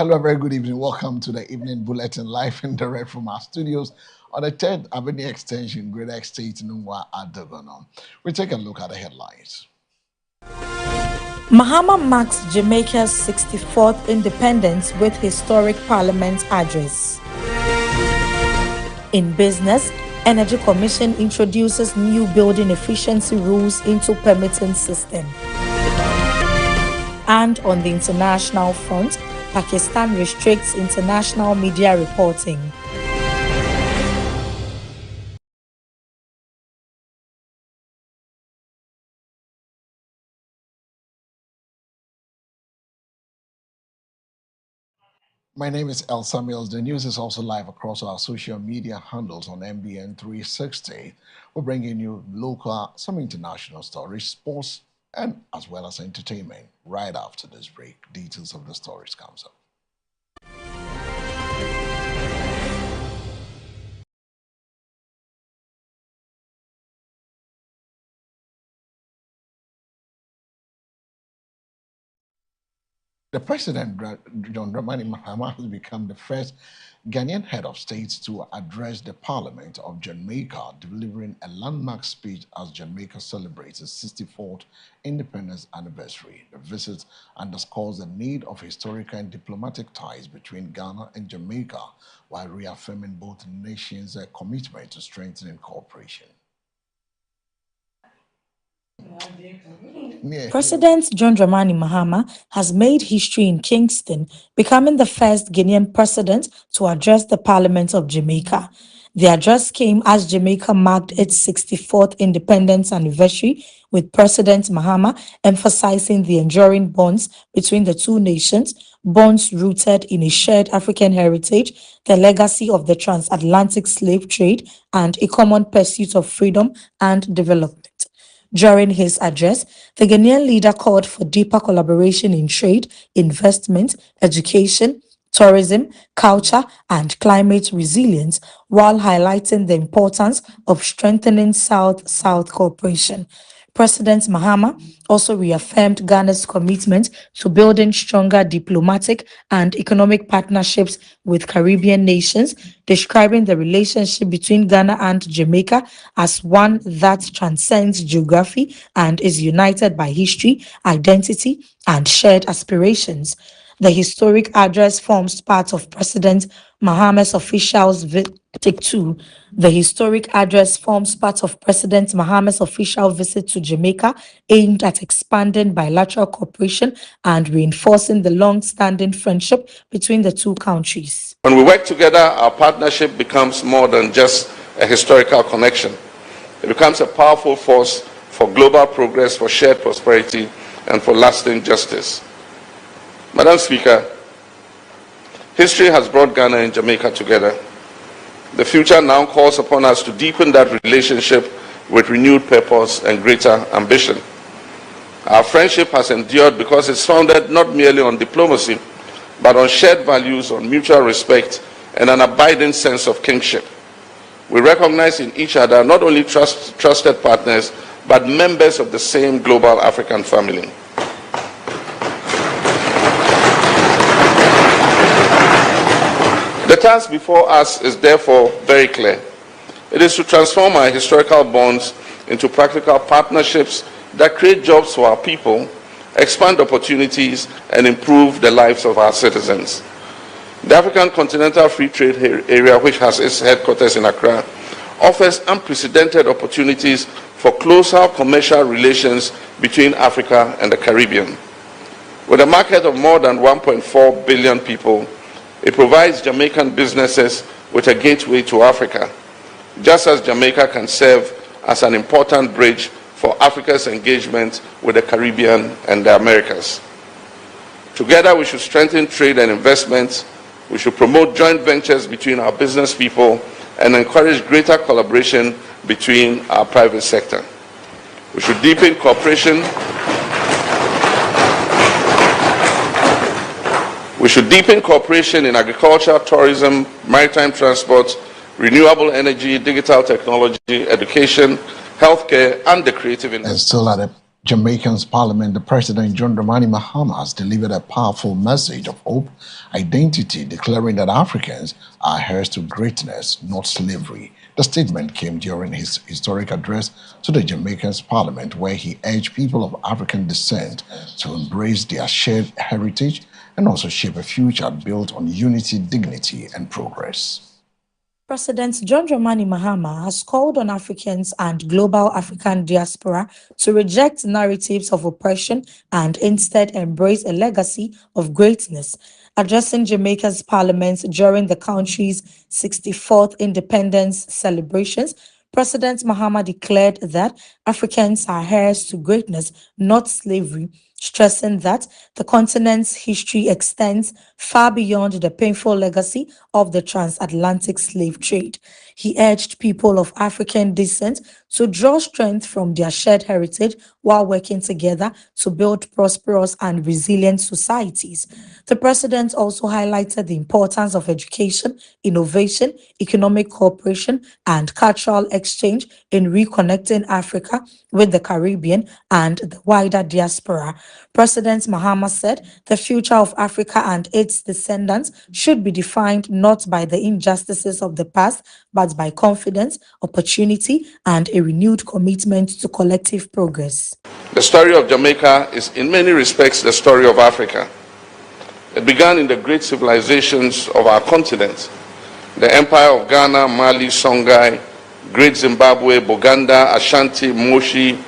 Hello, very good evening. Welcome to the Evening Bulletin live and direct from our studios on the 10th Avenue Extension, Great Estate, Nungwa, Adegono. We take a look at the headlines. Mahama marks Jamaica's 64th independence with historic parliament address. In business, Energy Commission introduces new building efficiency rules into permitting system. And on the international front, Pakistan restricts international media reporting. My name is El Samuels. The news is also live across our social media handles on MBN 360. We're bringing you local, some international stories, sports, and as well as entertainment right after this break. Details of the stories comes up. The President, John Dramani Mahama, has become the first Ghanaian head of state to address the Parliament of Jamaica, delivering a landmark speech as Jamaica celebrates its 64th independence anniversary. The visit underscores the need of historical and diplomatic ties between Ghana and Jamaica, while reaffirming both nations' commitment to strengthening cooperation. President John Dramani Mahama has made history in Kingston, becoming the first Guinean president to address the Parliament of Jamaica. The address came as Jamaica marked its 64th independence anniversary, with President Mahama emphasizing the enduring bonds between the two nations, bonds rooted in a shared African heritage, the legacy of the transatlantic slave trade, and a common pursuit of freedom and development. During his address, the Ghanaian leader called for deeper collaboration in trade, investment, education, tourism, culture, and climate resilience, while highlighting the importance of strengthening South-South cooperation. President Mahama also reaffirmed Ghana's commitment to building stronger diplomatic and economic partnerships with Caribbean nations, describing the relationship between Ghana and Jamaica as one that transcends geography and is united by history, identity, and shared aspirations. The historic address forms part of President Mahama's official visit to Jamaica, aimed at expanding bilateral cooperation and reinforcing the long-standing friendship between the two countries. When we work together, our partnership becomes more than just a historical connection. It becomes a powerful force for global progress, for shared prosperity, and for lasting justice. Madam Speaker, history has brought Ghana and Jamaica together. The future now calls upon us to deepen that relationship with renewed purpose and greater ambition. Our friendship has endured because it's founded not merely on diplomacy, but on shared values, on mutual respect, and an abiding sense of kinship. We recognize in each other not only trusted partners, but members of the same global African family. The task before us is therefore very clear. It is to transform our historical bonds into practical partnerships that create jobs for our people, expand opportunities, and improve the lives of our citizens. The African Continental Free Trade Area, which has its headquarters in Accra, offers unprecedented opportunities for closer commercial relations between Africa and the Caribbean. With a market of more than 1.4 billion people, it provides Jamaican businesses with a gateway to Africa, just as Jamaica can serve as an important bridge for Africa's engagement with the Caribbean and the Americas. Together, we should strengthen trade and investment, we should promote joint ventures between our business people, and encourage greater collaboration between our private sector. We should deepen cooperation in agriculture, tourism, maritime transport, renewable energy, digital technology, education, healthcare, and the creative industry. And still at the Jamaican's parliament, the President John Dramani Mahama has delivered a powerful message of hope, identity, declaring that Africans are heirs to greatness, not slavery. The statement came during his historic address to the Jamaican's parliament, where he urged people of African descent to embrace their shared heritage and also shape a future built on unity, dignity, and progress. President John Dramani Mahama has called on Africans and global African diaspora to reject narratives of oppression and instead embrace a legacy of greatness. Addressing Jamaica's parliament during the country's 64th independence celebrations, President Mahama declared that Africans are heirs to greatness, not slavery, stressing that the continent's history extends far beyond the painful legacy of the transatlantic slave trade. He urged people of African descent to draw strength from their shared heritage while working together to build prosperous and resilient societies. The president also highlighted the importance of education, innovation, economic cooperation, and cultural exchange in reconnecting Africa with the Caribbean and the wider diaspora. President Mahama said the future of Africa and its descendants should be defined not by the injustices of the past, but by confidence, opportunity, and a renewed commitment to collective progress. The story of Jamaica is in many respects the story of Africa. It began in the great civilizations of our continent, the Empire of Ghana, Mali, Songhai, Great Zimbabwe, Buganda, Ashanti, Moshi,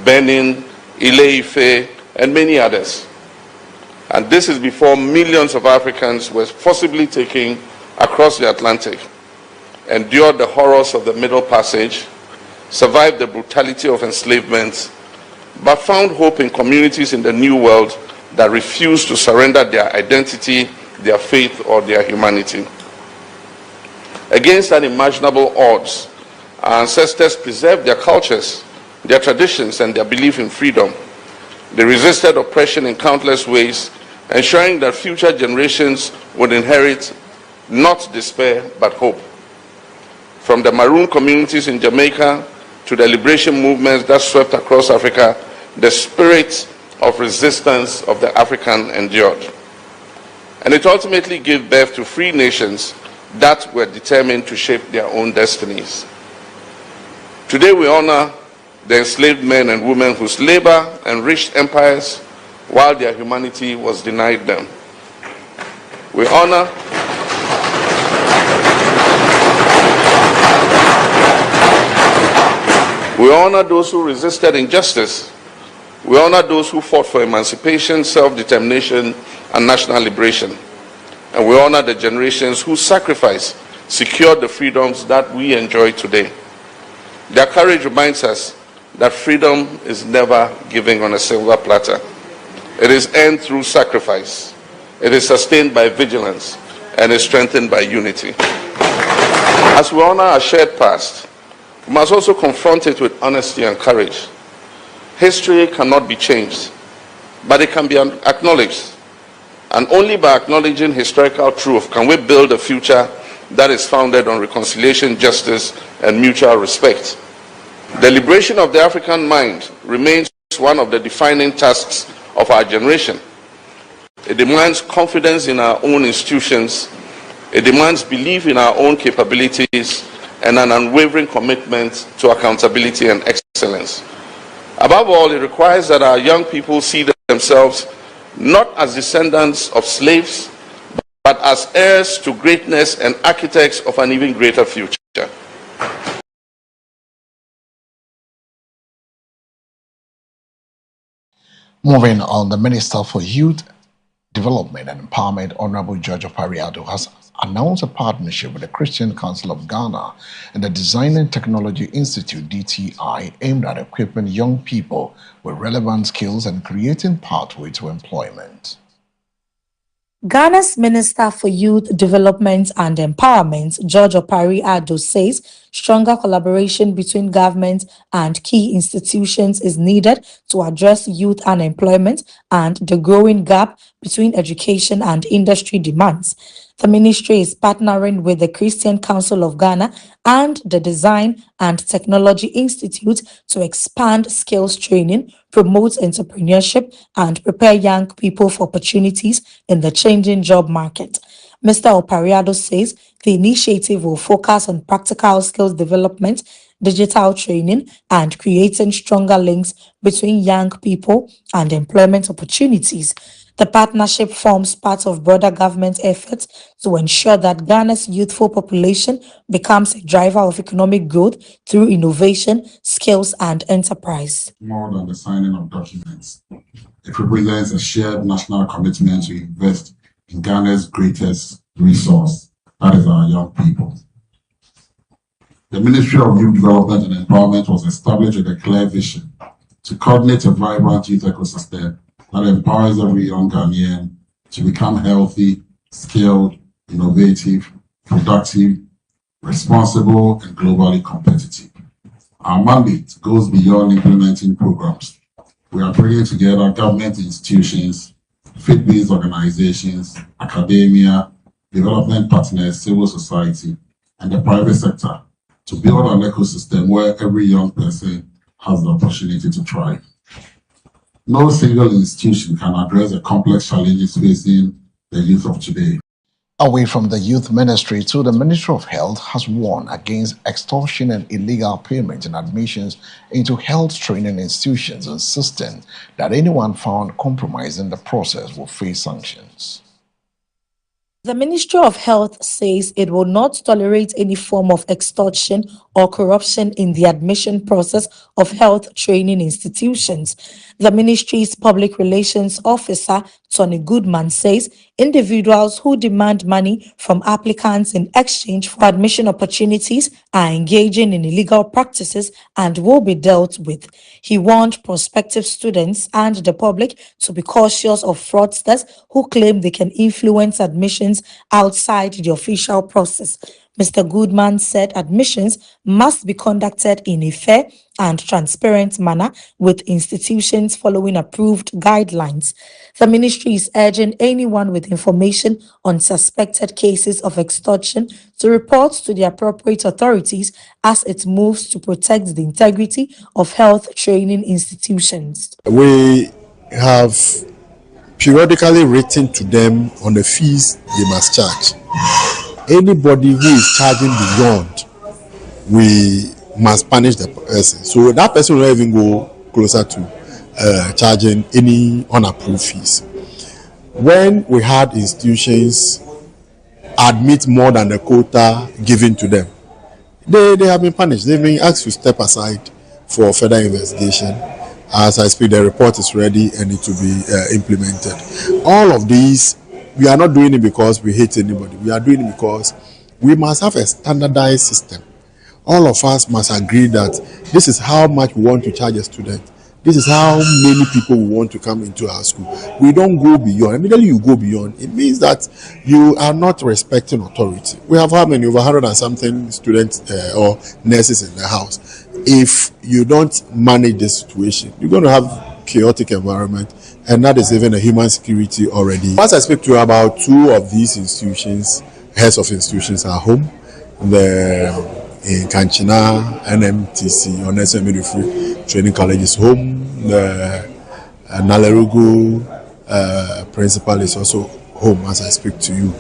Benin, Ile-Ife, and many others. And this is before millions of Africans were forcibly taken across the Atlantic, endured the horrors of the Middle Passage, survived the brutality of enslavement, but found hope in communities in the New World that refused to surrender their identity, their faith, or their humanity. Against unimaginable odds, our ancestors preserved their cultures, their traditions, and their belief in freedom. They resisted oppression in countless ways, ensuring that future generations would inherit not despair but hope. From the Maroon communities in Jamaica to the liberation movements that swept across Africa, the spirit of resistance of the African endured. And it ultimately gave birth to free nations that were determined to shape their own destinies. Today we honor the enslaved men and women whose labor enriched empires while their humanity was denied them. We honor those who resisted injustice. We honor those who fought for emancipation, self-determination, and national liberation. And we honor the generations whose sacrifice secured the freedoms that we enjoy today. Their courage reminds us that freedom is never given on a silver platter. It is earned through sacrifice. It is sustained by vigilance and is strengthened by unity. As we honor our shared past, we must also confront it with honesty and courage. History cannot be changed, but it can be acknowledged. And only by acknowledging historical truth can we build a future that is founded on reconciliation, justice, and mutual respect. The liberation of the African mind remains one of the defining tasks of our generation. It demands confidence in our own institutions, it demands belief in our own capabilities, and an unwavering commitment to accountability and excellence. Above all, it requires that our young people see themselves not as descendants of slaves, but as heirs to greatness and architects of an even greater future. Moving on, the Minister for Youth Development and Empowerment, Honorable George Opare Addo, has announced a partnership with the Christian Council of Ghana and the Design and Technology Institute, DTI, aimed at equipping young people with relevant skills and creating pathways to employment. Ghana's Minister for Youth Development and Empowerment, George Opare Addo, says stronger collaboration between government and key institutions is needed to address youth unemployment and the growing gap between education and industry demands. The ministry is partnering with the Christian Council of Ghana and the Design and Technology Institute to expand skills training, promote entrepreneurship, and prepare young people for opportunities in the changing job market. Mr. Opariado says the initiative will focus on practical skills development, digital training, and creating stronger links between young people and employment opportunities. The partnership forms part of broader government efforts to ensure that Ghana's youthful population becomes a driver of economic growth through innovation, skills, and enterprise. More than the signing of documents, it represents a shared national commitment to invest in Ghana's greatest resource, that is our young people. The Ministry of Youth Development and Empowerment was established with a clear vision to coordinate a vibrant youth ecosystem that empowers every young Ghanaian to become healthy, skilled, innovative, productive, responsible, and globally competitive. Our mandate goes beyond implementing programs. We are bringing together government institutions, faith-based organizations, academia, development partners, civil society, and the private sector to build an ecosystem where every young person has the opportunity to thrive. No single institution can address the complex challenges facing the youth of today. Away from the youth ministry to the Ministry of Health has warned against extortion and illegal payment and admissions into health training institutions, insisting that anyone found compromising the process will face sanctions. The Ministry of Health says it will not tolerate any form of extortion or corruption in the admission process of health training institutions. The ministry's public relations officer, Tony Goodman, says individuals who demand money from applicants in exchange for admission opportunities are engaging in illegal practices and will be dealt with. He warned prospective students and the public to be cautious of fraudsters who claim they can influence admissions outside the official process. Mr. Goodman said admissions must be conducted in a fair and transparent manner with institutions following approved guidelines. The ministry is urging anyone with information on suspected cases of extortion to report to the appropriate authorities as it moves to protect the integrity of health training institutions. We have periodically written to them on the fees they must charge. Anybody who is charging beyond, we must punish the person. So that person will not even go closer to charging any unapproved fees. When we had institutions admit more than the quota given to them, they have been punished. They've been asked to step aside for further investigation. As I speak, the report is ready and it will be implemented. All of these, we are not doing it because we hate anybody. We are doing it because we must have a standardized system. All of us must agree that this is how much we want to charge a student. This is how many people we want to come into our school. We don't go beyond. Immediately you go beyond, it means that you are not respecting authority. We have how many? Over 100 and something students or nurses in the house. If you don't manage this situation, you're going to have chaotic environment, and that is even a human security already. Once I speak to about 2 of these institutions, heads of institutions are home. In Kanchina, NMTC, or Nelson Midwifery Training College is home. The Nalerugu principal is also home as I speak to you.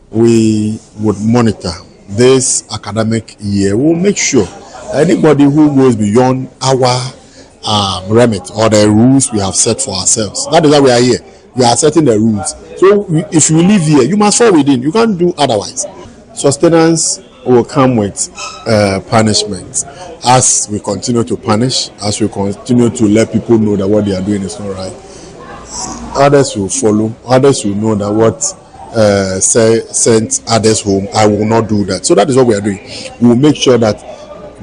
We would monitor this academic year. We'll make sure that anybody who goes beyond our remit or the rules we have set for ourselves. That is why we are here. We are setting the rules. So if you live here, you must fall within. You can't do otherwise. Sustenance will come with punishment. As we continue to punish, as we continue to let people know that what they are doing is not right, others will follow. Others will know that what sent others home, I will not do that. So that is what we are doing. We will make sure that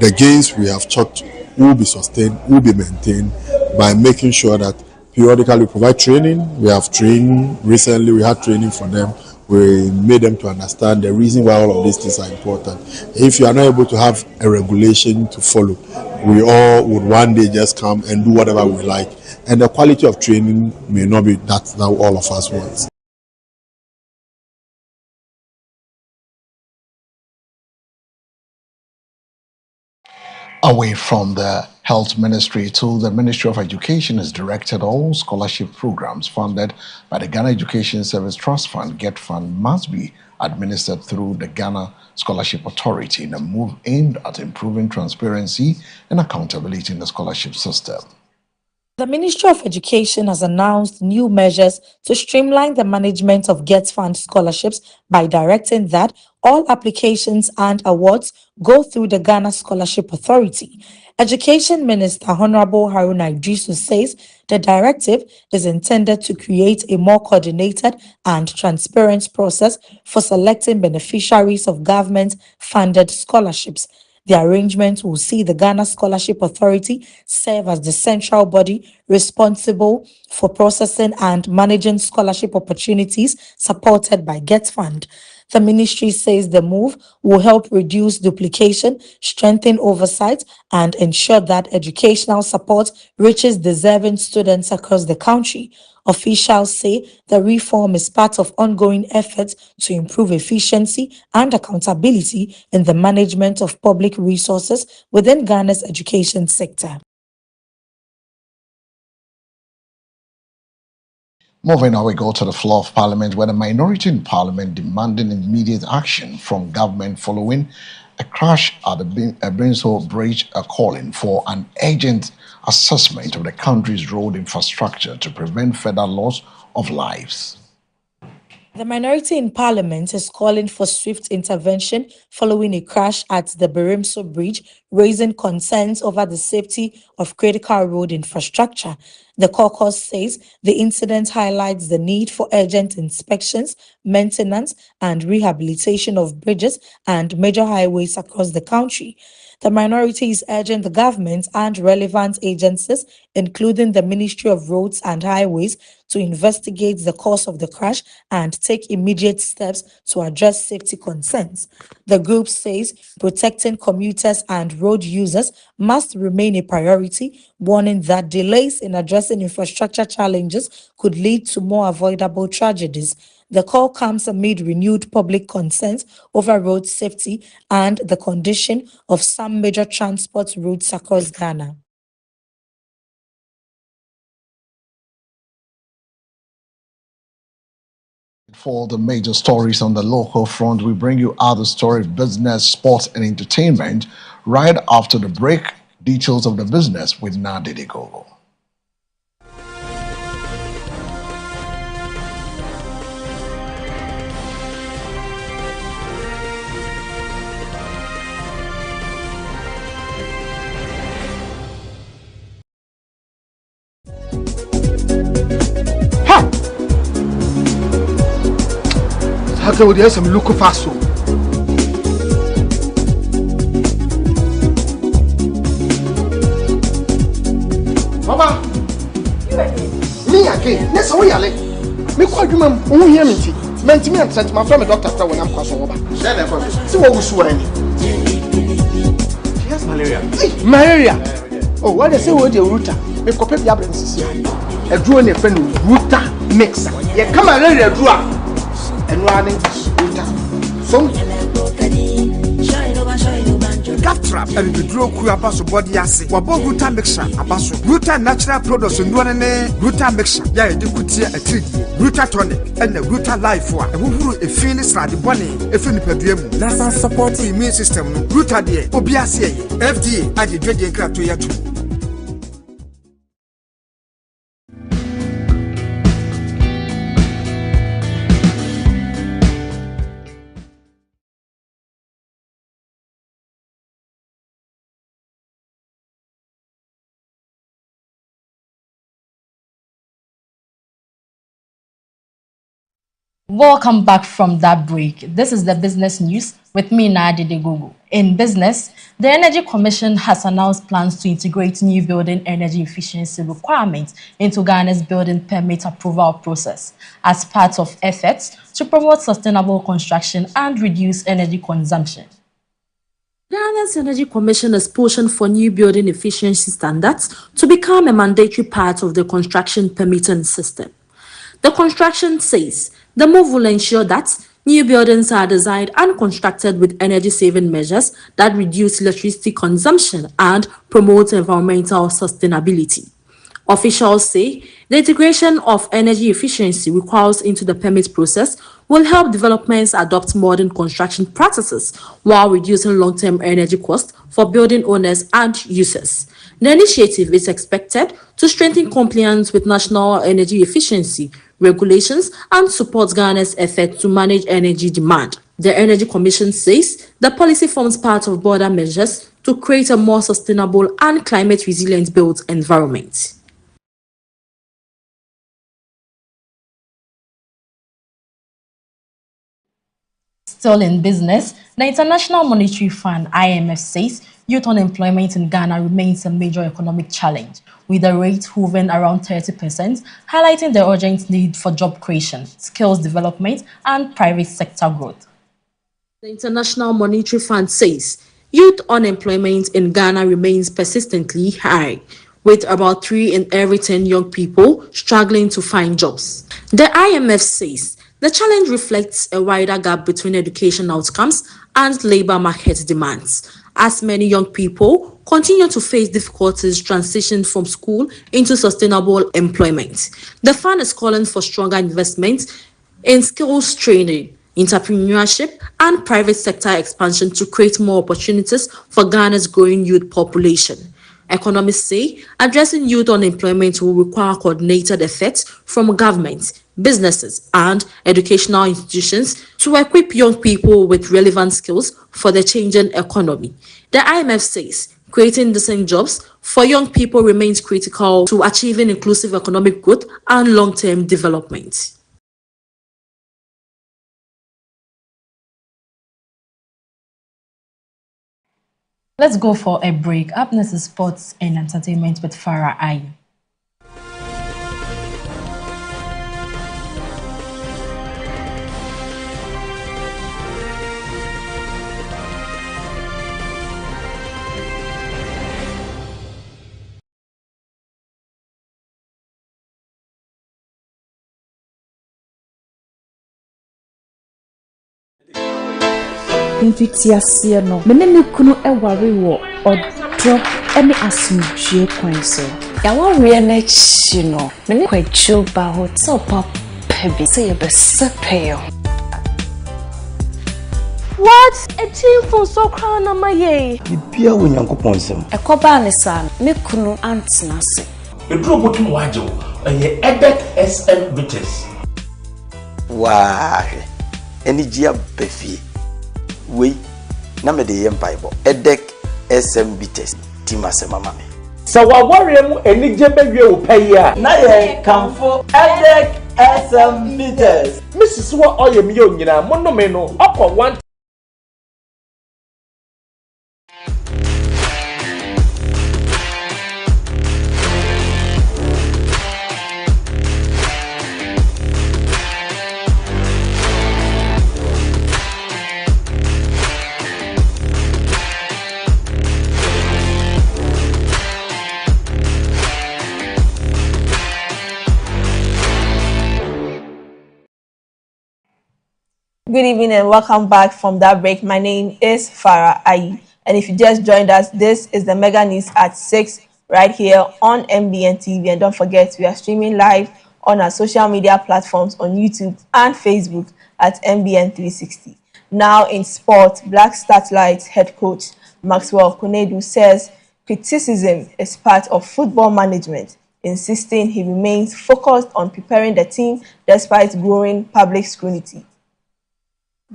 the gains we have chalked will be sustained, will be maintained by making sure that periodically we provide training. We have trained recently, we had training for them. We made them to understand the reason why all of these things are important. If you are not able to have a regulation to follow, we all would one day just come and do whatever we like. And the quality of training may not be that all of us want. Away from the Health Ministry to the Ministry of Education has directed all scholarship programs funded by the Ghana Education Service Trust Fund, GET Fund, must be administered through the Ghana Scholarship Authority in a move aimed at improving transparency and accountability in the scholarship system. The Ministry of Education has announced new measures to streamline the management of GET Fund scholarships by directing that all applications and awards go through the Ghana Scholarship Authority. Education Minister Honorable Haruna Idrisu says the directive is intended to create a more coordinated and transparent process for selecting beneficiaries of government-funded scholarships. The arrangement will see the Ghana Scholarship Authority serve as the central body responsible for processing and managing scholarship opportunities supported by GET Fund. The ministry says the move will help reduce duplication, strengthen oversight, and ensure that educational support reaches deserving students across the country. Officials say the reform is part of ongoing efforts to improve efficiency and accountability in the management of public resources within Ghana's education sector. Moving on, we go to the floor of Parliament, where the minority in Parliament demanding immediate action from government following a crash at the Brinslow Bridge are calling for an urgent assessment of the country's road infrastructure to prevent further loss of lives. The minority in Parliament is calling for swift intervention following a crash at the Brinslow Bridge, raising concerns over the safety of critical road infrastructure. The caucus says the incident highlights the need for urgent inspections, maintenance, and rehabilitation of bridges and major highways across the country. The minority is urging the government and relevant agencies, including the Ministry of Roads and Highways, to investigate the cause of the crash and take immediate steps to address safety concerns. The group says protecting commuters and road users must remain a priority, warning that delays in addressing infrastructure challenges could lead to more avoidable tragedies. The call comes amid renewed public concerns over road safety and the condition of some major transport routes across Ghana. For the major stories on the local front, we bring you other stories, business, sports, and entertainment right after the break. Details of the business with Nadidi Gogo. How would you some look fast? Mama, me again. Yes, we are late. Me call you, ma'am. Who hear me? Meant me and sent my friend doctor when I'm crossing over. See what we saw. She has malaria. Hey, malaria. Oh, what they say with the router? Me copy the absence here. A drone a friend router mixer. Yeah, come malaria draw. And running router. So Gaftrap and the draw ku abaso body ase wabo router mixture abaso router natural products no ne router mixture ya e dikutia atrid router tonic and the router life wa ehuru efin ne srade bone efin nipadua mu na support immune system no router de obi ase ye FDA ade dwede nkrato ya tu. Welcome back from that break. This is the business news with me, Nadidi Gogo. In business, the Energy Commission has announced plans to integrate new building energy efficiency requirements into Ghana's building permit approval process as part of efforts to promote sustainable construction and reduce energy consumption. Ghana's Energy Commission is pushing for new building efficiency standards to become a mandatory part of the construction permitting system. The construction says the move will ensure that new New buildings are designed and constructed with energy-saving measures that reduce electricity consumption and promote environmental sustainability. Officials say the integration of energy efficiency requires into the permit process will help developments adopt modern construction practices while reducing long-term energy costs for building owners and users. The initiative is expected to strengthen compliance with national energy efficiency regulations and support Ghana's effort to manage energy demand. The Energy Commission says the policy forms part of broader measures to create a more sustainable and climate-resilient built environment. Still in business, the International Monetary Fund (IMF) says youth unemployment in Ghana remains a major economic challenge, with the rate hovering around 30%, highlighting the urgent need for job creation, skills development, and private sector growth. The International Monetary Fund says youth unemployment in Ghana remains persistently high, with about 3 in every 10 young people struggling to find jobs. The IMF says the challenge reflects a wider gap between education outcomes and labor market demands, as many young people continue to face difficulties transitioning from school into sustainable employment. The fund is calling for stronger investment in skills training, entrepreneurship, and private sector expansion to create more opportunities for Ghana's growing youth population. Economists say addressing youth unemployment will require coordinated efforts from government, businesses, and educational institutions to equip young people with relevant skills for the changing economy. The IMF says creating decent jobs for young people remains critical to achieving inclusive economic growth and long-term development. Let's go for a break. Up next is sports and entertainment with Farah Ayi. Mfitiasie no menene kunu eware wo odro ene asumdue kwan so ya ware na chi no mene kwachu ba hotel pop pebi say ye besepeyo. What? A team from so crown na maye bibia wo nyankopon sem ekoba ne sa me kunu antena se edro botum waje wo eye edek SM Bitters wa eni gia befi we na me de yem Bible edek SM Bitters timase mama me sa wa warrior mu enije bewie wo paya na ye kamfo edek SM Bitters Mrs. wa oyem ye onyina monno me no okọ one. Good evening and welcome back from that break. My name is Farah Ayi, and if you just joined us, this is the Mega News at 6 right here on MBN TV. And don't forget, we are streaming live on our social media platforms on YouTube and Facebook at MBN 360. Now in sport, Black Starlight head coach Maxwell Konadu says criticism is part of football management, insisting he remains focused on preparing the team despite growing public scrutiny.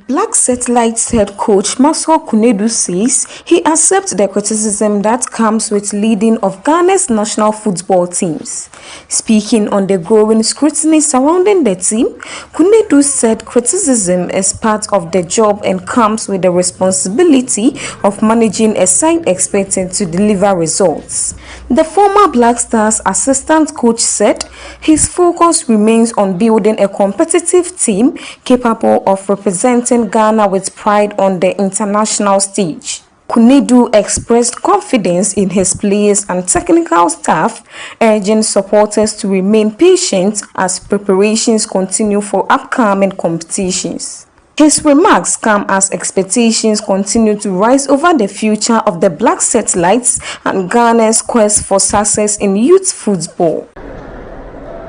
Black Satellite's head coach Maxwell Konadu says he accepts the criticism that comes with leading of Ghana's national football teams. Speaking on the growing scrutiny surrounding the team, Konadu said criticism is part of the job and comes with the responsibility of managing a side expected to deliver results. The former Black Stars assistant coach said his focus remains on building a competitive team capable of representing Ghana with pride on the international stage. Konadu expressed confidence in his players and technical staff, urging supporters to remain patient as preparations continue for upcoming competitions. His remarks come as expectations continue to rise over the future of the Black Satellites and Ghana's quest for success in youth football.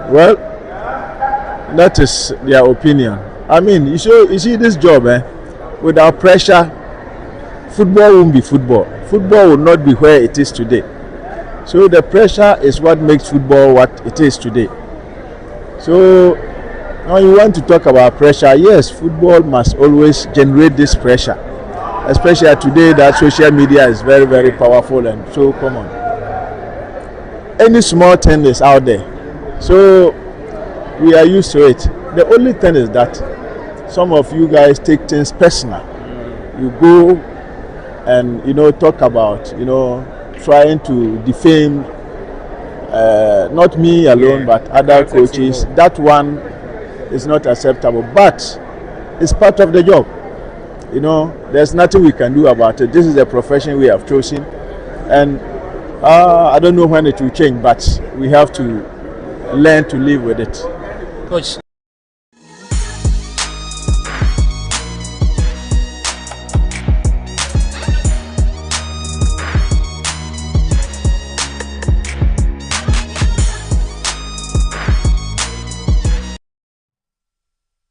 Well, that is their opinion. I mean, you see this job, without pressure, football won't be football. Football will not be where it is today. So the pressure is what makes football what it is today. So now you want to talk about pressure. Yes, football must always generate this pressure, especially today that social media is very, very powerful and so common. Any small thing is out there. So we are used to it. The only thing is that some of you guys take things personal. You go and talk about trying to defame not me alone but other coaches. That one is not acceptable, but it's part of the job. There's nothing we can do about it. This is the profession we have chosen, and I don't know when it will change, but we have to learn to live with it. Coach.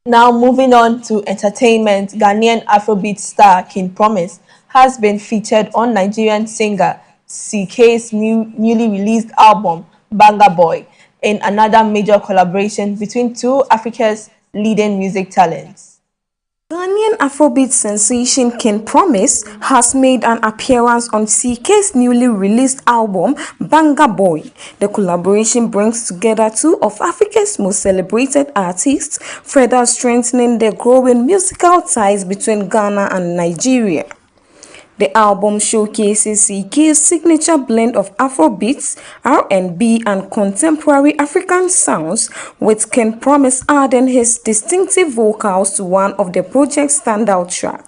Now moving on to entertainment, Ghanaian Afrobeat star King Promise has been featured on Nigerian singer CK's newly released album, Banga Boy, in another major collaboration between two Africa's leading music talents. Ghanaian Afrobeat sensation King Promise has made an appearance on CK's newly released album, Banga Boy. The collaboration brings together two of Africa's most celebrated artists, further strengthening the growing musical ties between Ghana and Nigeria. The album showcases CK's signature blend of Afrobeats, R&B, and contemporary African sounds, with King Promise adding his distinctive vocals to one of the project's standout tracks.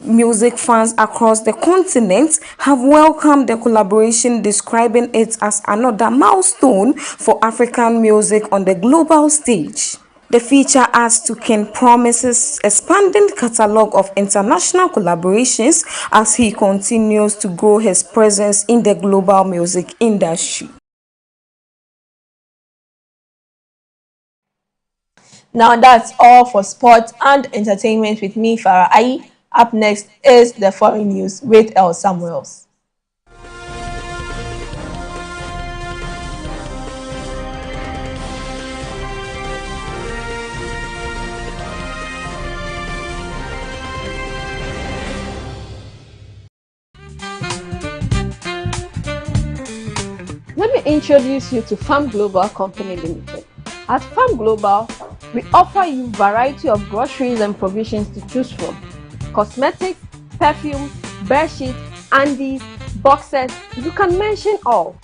Music fans across the continent have welcomed the collaboration, describing it as another milestone for African music on the global stage. The feature adds to King Promise's expanding catalogue of international collaborations as he continues to grow his presence in the global music industry. Now that's all for sports and entertainment with me, Farah Ayi. Up next is the foreign news with El Samuels. Let me introduce you to Farm Global Company Limited. At Farm Global, we offer you a variety of groceries and provisions to choose from. Cosmetics, perfumes, bed sheets, undies, boxes, you can mention all.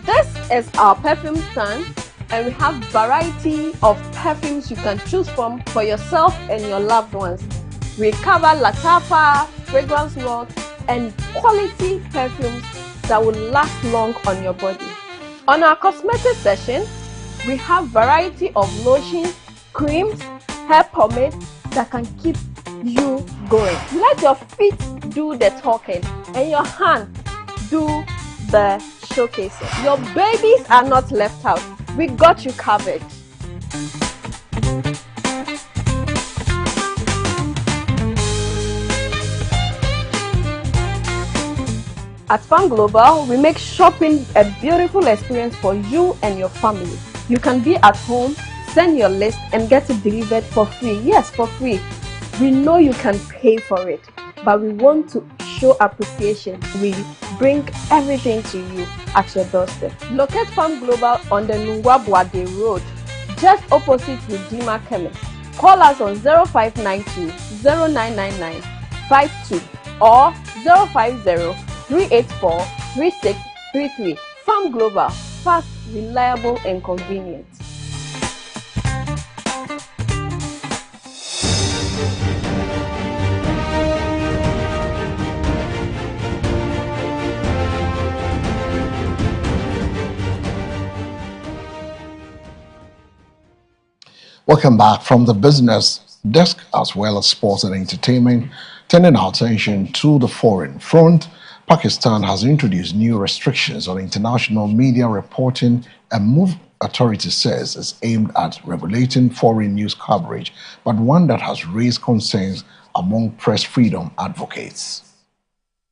This is our perfume stand, and we have variety of perfumes you can choose from for yourself and your loved ones. We cover Latapa, fragrance world, and quality perfumes that will last long on your body. On our cosmetic section, we have variety of lotions, creams, hair pomade that can keep you going. Let your feet do the talking and your hand do the showcasing. Your babies are not left out. We got you covered. At Farm Global, we make shopping a beautiful experience for you and your family. You can be at home, send your list, and get it delivered for free. Yes, for free. We know you can pay for it, but we want to show appreciation. We bring everything to you at your doorstep. Locate Farm Global on the Nungwabuade Road, just opposite Redeemer Chemist. Call us on 0592 0999 52 or 050 384 3633. Farm Global, fast, reliable, and convenient. Welcome back from the business desk as well as sports and entertainment. Turning our attention to the foreign front, Pakistan has introduced new restrictions on international media reporting, a move authority says is aimed at regulating foreign news coverage, but one that has raised concerns among press freedom advocates.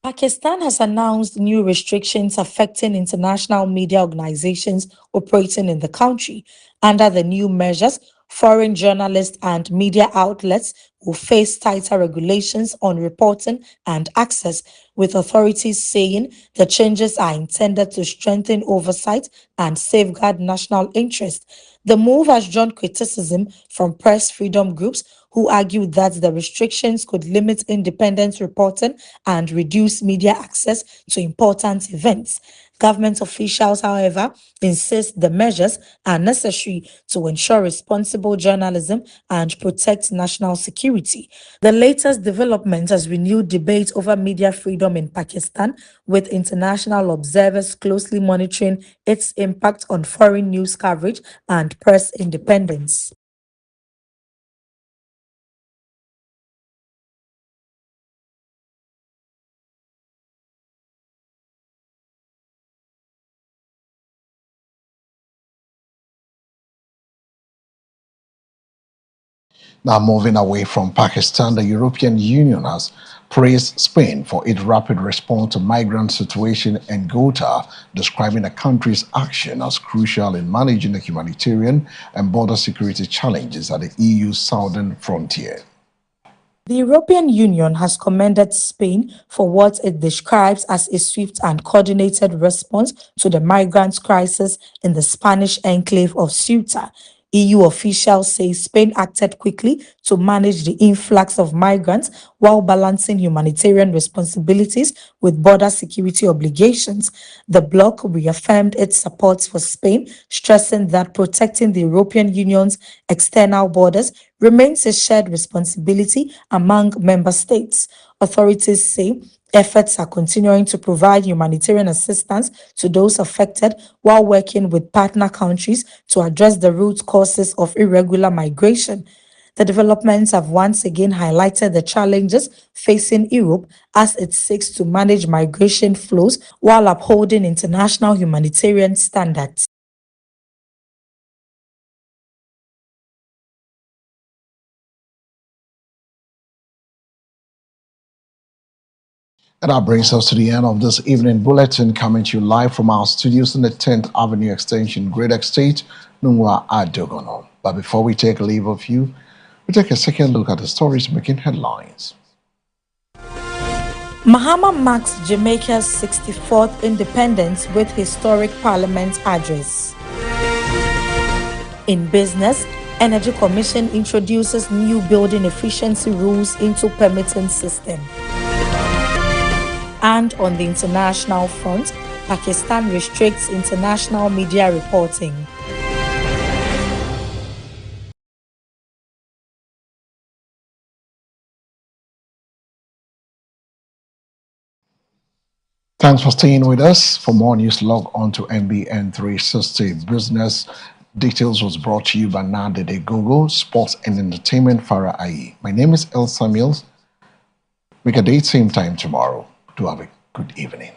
Pakistan has announced new restrictions affecting international media organizations operating in the country. Under the new measures, foreign journalists and media outlets will face tighter regulations on reporting and access, with authorities saying the changes are intended to strengthen oversight and safeguard national interest. The move has drawn criticism from press freedom groups who argue that the restrictions could limit independent reporting and reduce media access to important events. Government officials, however, insist the measures are necessary to ensure responsible journalism and protect national security. The latest development has renewed debate over media freedom in Pakistan, with international observers closely monitoring its impact on foreign news coverage and press independence. Now, moving away from Pakistan, the European Union has praised Spain for its rapid response to migrant situation in Ghouta, describing the country's action as crucial in managing the humanitarian and border security challenges at the EU's southern frontier. The European Union has commended Spain for what it describes as a swift and coordinated response to the migrant crisis in the Spanish enclave of Ceuta. EU officials say Spain acted quickly to manage the influx of migrants while balancing humanitarian responsibilities with border security obligations. The bloc reaffirmed its support for Spain, stressing that protecting the European Union's external borders remains a shared responsibility among member states. Authorities say efforts are continuing to provide humanitarian assistance to those affected while working with partner countries to address the root causes of irregular migration. The developments have once again highlighted the challenges facing Europe as it seeks to manage migration flows while upholding international humanitarian standards. And that brings us to the end of this evening bulletin, coming to you live from our studios in the 10th Avenue Extension, Great Estate, Nungwa Adogono. But before we take leave of you, we take a second look at the stories making headlines. Mahama marks Jamaica's 64th independence with historic parliament address. In business, Energy Commission introduces new building efficiency rules into permitting system. And on the international front, Pakistan restricts international media reporting. Thanks for staying with us. For more news, log on to MBN 360 Business. Details was brought to you by Nadede Google, Sports and Entertainment, Farah Ayi. My name is El Samuels. Make a date, same time tomorrow. Do have a good evening.